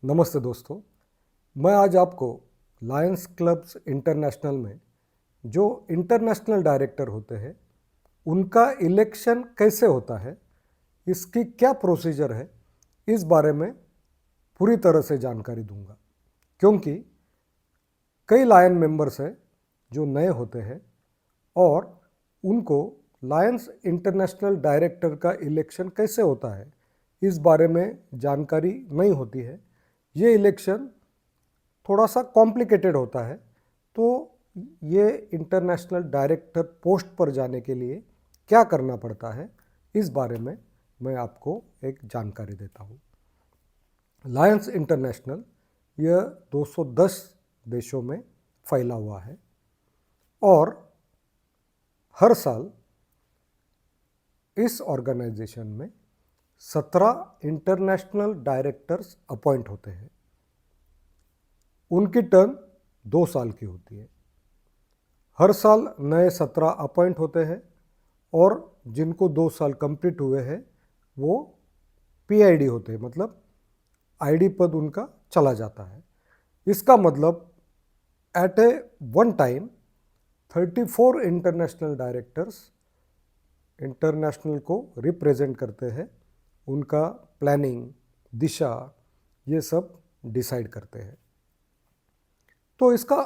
नमस्ते दोस्तों। मैं आज आपको लायंस क्लब्स इंटरनेशनल में जो इंटरनेशनल डायरेक्टर होते हैं उनका इलेक्शन कैसे होता है, इसकी क्या प्रोसीजर है, इस बारे में पूरी तरह से जानकारी दूंगा। क्योंकि कई लायन मेंबर्स हैं जो नए होते हैं और उनको लायंस इंटरनेशनल डायरेक्टर का इलेक्शन कैसे होता है इस बारे में जानकारी नहीं होती है। ये इलेक्शन थोड़ा सा कॉम्प्लिकेटेड होता है, तो ये इंटरनेशनल डायरेक्टर पोस्ट पर जाने के लिए क्या करना पड़ता है इस बारे में मैं आपको एक जानकारी देता हूँ। लायंस इंटरनेशनल यह 210 देशों में फैला हुआ है और हर साल इस ऑर्गेनाइजेशन में 17 इंटरनेशनल डायरेक्टर्स अपॉइंट होते हैं। उनकी टर्म 2 साल की होती है। हर साल नए 17 अपॉइंट होते हैं और जिनको 2 साल कंप्लीट हुए हैं वो पीआईडी होते हैं, मतलब आईडी पद उनका चला जाता है। इसका मतलब at a one time 34 international directors international को रिप्रेजेंट करते हैं। उनका प्लानिंग, दिशा, ये सब डिसाइड करते हैं। तो इसका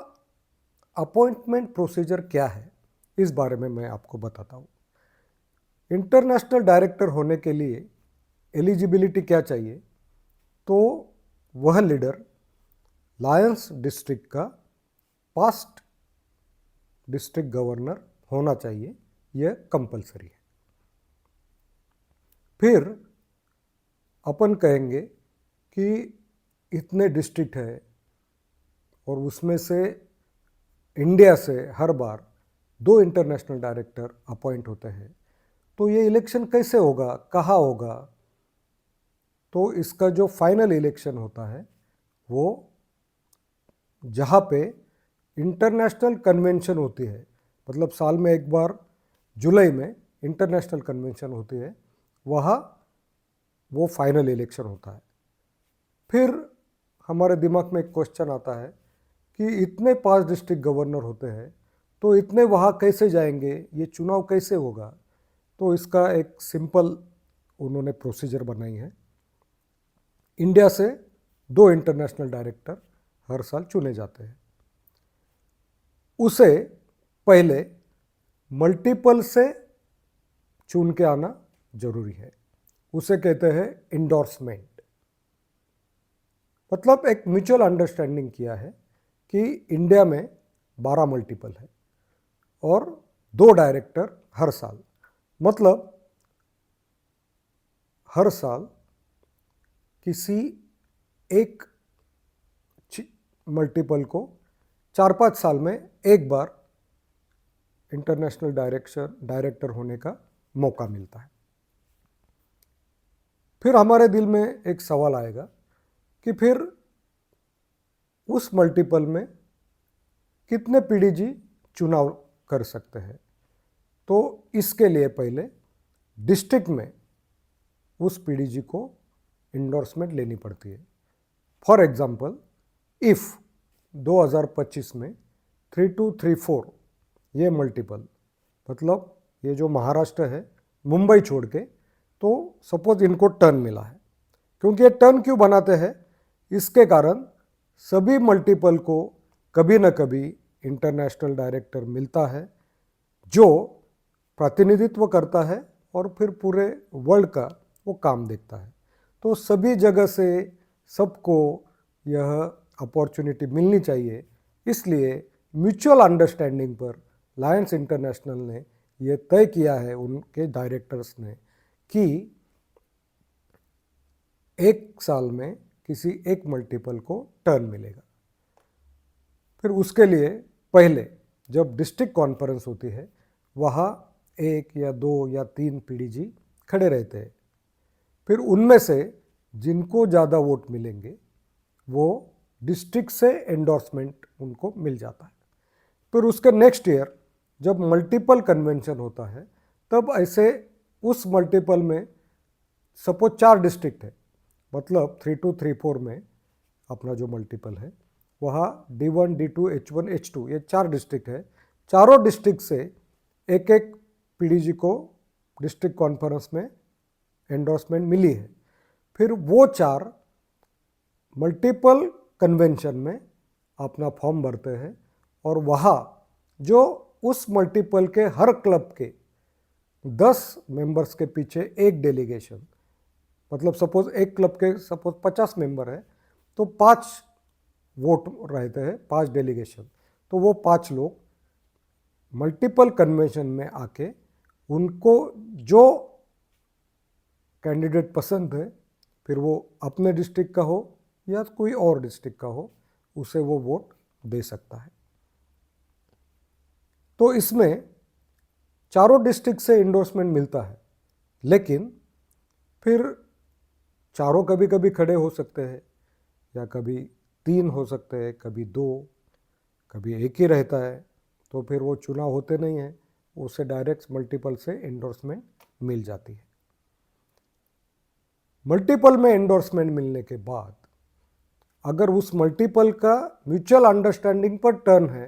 अपॉइंटमेंट प्रोसीजर क्या है इस बारे में मैं आपको बताता हूँ। इंटरनेशनल डायरेक्टर होने के लिए एलिजिबिलिटी क्या चाहिए, तो वह लीडर लायंस डिस्ट्रिक्ट का पास्ट डिस्ट्रिक्ट गवर्नर होना चाहिए, यह कंपलसरी है। फिर अपन कहेंगे कि इतने डिस्ट्रिक्ट है और उसमें से इंडिया से हर बार 2 इंटरनेशनल डायरेक्टर अपॉइंट होते हैं, तो ये इलेक्शन कैसे होगा, कहाँ होगा। तो इसका जो फाइनल इलेक्शन होता है वो जहाँ पे इंटरनेशनल कन्वेंशन होती है, मतलब साल में एक बार जुलाई में इंटरनेशनल कन्वेंशन होती है, वहाँ वो फाइनल इलेक्शन होता है। फिर हमारे दिमाग में एक क्वेश्चन आता है कि इतने 5 डिस्ट्रिक्ट गवर्नर होते हैं, तो इतने वहाँ कैसे जाएंगे, ये चुनाव कैसे होगा। तो इसका एक सिंपल उन्होंने प्रोसीजर बनाई है। इंडिया से 2 इंटरनेशनल डायरेक्टर हर साल चुने जाते हैं। उसे पहले मल्टीपल से चुन के आना जरूरी है। उसे कहते हैं इंडोर्समेंट। मतलब एक म्यूचुअल अंडरस्टैंडिंग किया है कि इंडिया में 12 मल्टीपल है और 2 डायरेक्टर हर साल, मतलब हर साल किसी एक मल्टीपल को 4-5 साल में एक बार इंटरनेशनल डायरेक्टर होने का मौका मिलता है। फिर हमारे दिल में एक सवाल आएगा कि फिर उस मल्टीपल में कितने पीडीजी चुनाव कर सकते हैं। तो इसके लिए पहले डिस्ट्रिक्ट में उस पीडीजी को इंडोर्समेंट लेनी पड़ती है। फॉर एग्जांपल, इफ 2025 में 3234 ये मल्टीपल, मतलब ये जो महाराष्ट्र है मुंबई छोड़ के, तो सपोज इनको टर्न मिला है। क्योंकि ये टर्न क्यों बनाते हैं, इसके कारण सभी मल्टीपल को कभी न कभी इंटरनेशनल डायरेक्टर मिलता है जो प्रतिनिधित्व करता है और फिर पूरे वर्ल्ड का वो काम देखता है। तो सभी जगह से सबको यह अपॉर्चुनिटी मिलनी चाहिए। इसलिए म्यूचुअल अंडरस्टैंडिंग पर लायंस इंटरनेशनल ने यह तय किया है, उनके डायरेक्टर्स ने, कि एक साल में किसी एक मल्टीपल को टर्न मिलेगा। फिर उसके लिए पहले जब डिस्ट्रिक्ट कॉन्फ्रेंस होती है, वहाँ 1 या 2 या 3 पीडीजी खड़े रहते हैं। फिर उनमें से जिनको ज़्यादा वोट मिलेंगे वो डिस्ट्रिक्ट से एंडोर्समेंट उनको मिल जाता है। फिर उसके नेक्स्ट ईयर जब मल्टीपल कन्वेंशन होता है, तब ऐसे उस मल्टीपल में सपोज 4 डिस्ट्रिक्ट है, मतलब 3234 में अपना जो मल्टीपल है, वहाँ D1, D2, H1, H2 ये 4 डिस्ट्रिक्ट है। चारों डिस्ट्रिक्ट से एक एक पीडीजी को डिस्ट्रिक्ट कॉन्फ्रेंस में एंडोर्समेंट मिली है। फिर वो 4 मल्टीपल कन्वेंशन में अपना फॉर्म भरते हैं और वहाँ जो उस मल्टीपल के हर क्लब के 10 मेंबर्स के पीछे एक डेलीगेशन, मतलब सपोज एक क्लब के 50 मेंबर है तो 5 वोट रहते हैं, 5 डेलीगेशन, तो वो 5 लोग मल्टीपल कन्वेंशन में आके उनको जो कैंडिडेट पसंद है, फिर वो अपने डिस्ट्रिक्ट का हो या कोई और डिस्ट्रिक्ट का हो, उसे वो वोट दे सकता है। तो इसमें चारों डिस्ट्रिक्ट से इंडोर्समेंट मिलता है, लेकिन फिर चारों कभी कभी खड़े हो सकते हैं या कभी 3 हो सकते हैं, कभी 2, कभी एक ही रहता है, तो फिर वो चुनाव होते नहीं हैं, उसे डायरेक्ट मल्टीपल से इंडोर्समेंट मिल जाती है। मल्टीपल में इंडोर्समेंट मिलने के बाद अगर उस मल्टीपल का म्यूचुअल अंडरस्टैंडिंग पर टर्न है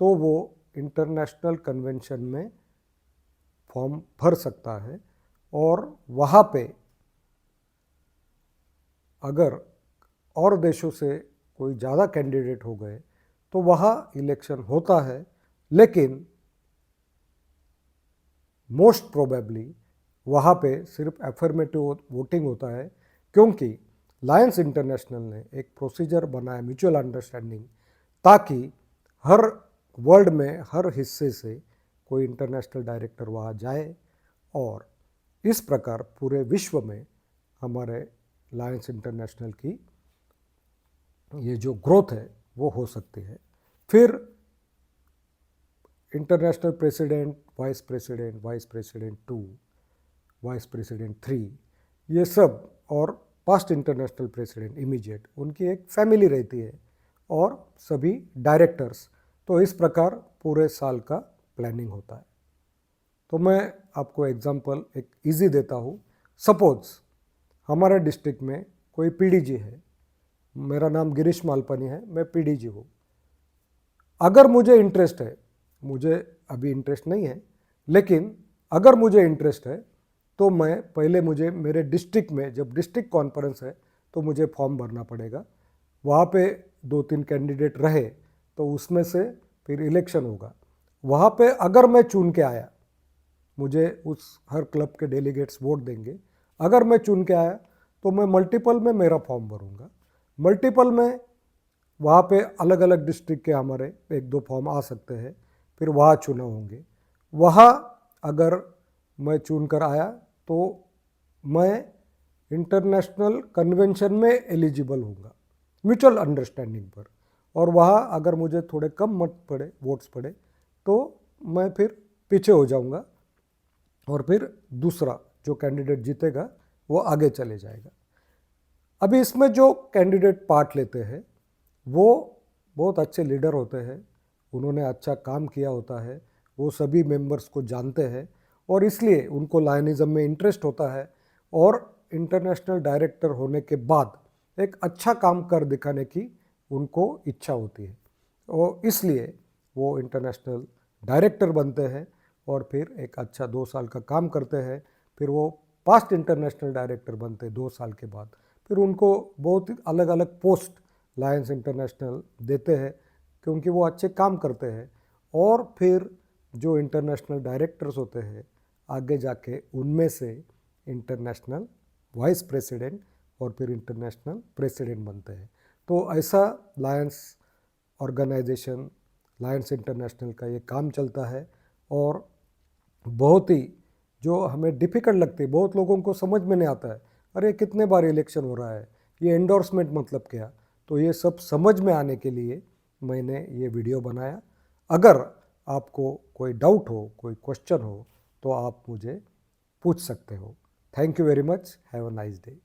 तो वो इंटरनेशनल कन्वेंशन में फॉर्म भर सकता है और वहाँ पे अगर और देशों से कोई ज़्यादा कैंडिडेट हो गए तो वहाँ इलेक्शन होता है, लेकिन मोस्ट प्रोबेबली वहाँ पे सिर्फ एफर्मेटिव वोटिंग होता है, क्योंकि लायंस इंटरनेशनल ने एक प्रोसीजर बनाया म्यूचुअल अंडरस्टैंडिंग, ताकि हर वर्ल्ड में हर हिस्से से कोई इंटरनेशनल डायरेक्टर वहाँ जाए और इस प्रकार पूरे विश्व में हमारे लायंस इंटरनेशनल की ये जो ग्रोथ है वो हो सकती है। फिर international president, vice president 2, vice president 3, ये सब और पास्ट इंटरनेशनल प्रेसिडेंट इमीडिएट, उनकी एक फैमिली रहती है और सभी डायरेक्टर्स। तो इस प्रकार पूरे साल का प्लानिंग होता है। तो मैं आपको एग्जांपल एक इजी देता हूँ। सपोज हमारे डिस्ट्रिक्ट में कोई पीडीजी है, मेरा नाम गिरीश मालपानी है, मैं पीडीजी हूँ। अगर मुझे इंटरेस्ट है, मुझे अभी इंटरेस्ट नहीं है, लेकिन अगर मुझे इंटरेस्ट है तो मैं पहले मुझे मेरे डिस्ट्रिक्ट में जब डिस्ट्रिक्ट कॉन्फ्रेंस है तो मुझे फॉर्म भरना पड़ेगा। वहाँ पे 2-3 कैंडिडेट रहे तो उसमें से फिर इलेक्शन होगा। वहाँ पे अगर मैं चुन के आया, मुझे उस हर क्लब के डेलीगेट्स वोट देंगे, अगर मैं चुन के आया तो मैं मल्टीपल में मेरा फॉर्म भरूँगा। मल्टीपल में वहाँ पे अलग अलग डिस्ट्रिक्ट के हमारे 1-2 फॉर्म आ सकते हैं, फिर वहाँ चुनाव होंगे। वहाँ अगर मैं चुन कर आया तो मैं इंटरनेशनल कन्वेंशन में एलिजिबल होऊंगा म्यूचुअल अंडरस्टैंडिंग पर, और वहाँ अगर मुझे थोड़े कम मत पड़े, वोट्स पड़े, तो मैं फिर पीछे हो जाऊंगा और फिर दूसरा जो कैंडिडेट जीतेगा वो आगे चले जाएगा। अभी इसमें जो कैंडिडेट पार्ट लेते हैं वो बहुत अच्छे लीडर होते हैं, उन्होंने अच्छा काम किया होता है, वो सभी मेंबर्स को जानते हैं और इसलिए उनको लायनिज़म में इंटरेस्ट होता है और इंटरनेशनल डायरेक्टर होने के बाद एक अच्छा काम कर दिखाने की उनको इच्छा होती है और इसलिए वो इंटरनेशनल डायरेक्टर बनते हैं और फिर एक अच्छा 2 साल का काम करते हैं, फिर वो पास्ट इंटरनेशनल डायरेक्टर बनते हैं 2 साल के बाद, फिर उनको बहुत अलग अलग पोस्ट लायंस इंटरनेशनल देते हैं क्योंकि वो अच्छे काम करते हैं। और फिर जो इंटरनेशनल डायरेक्टर्स होते हैं आगे जाके उनमें से इंटरनेशनल वाइस प्रेसिडेंट और फिर इंटरनेशनल प्रेसिडेंट बनते हैं। तो ऐसा लायंस ऑर्गेनाइजेशन, लायंस इंटरनेशनल का ये काम चलता है और बहुत ही जो हमें डिफ़िकल्ट लगती है, बहुत लोगों को समझ में नहीं आता है, अरे कितने बार इलेक्शन हो रहा है, ये एंडोर्समेंट मतलब क्या। तो ये सब समझ में आने के लिए मैंने ये वीडियो बनाया। अगर आपको कोई डाउट हो, कोई क्वेश्चन हो तो आप मुझे पूछ सकते हो। Thank you very much, have a nice day.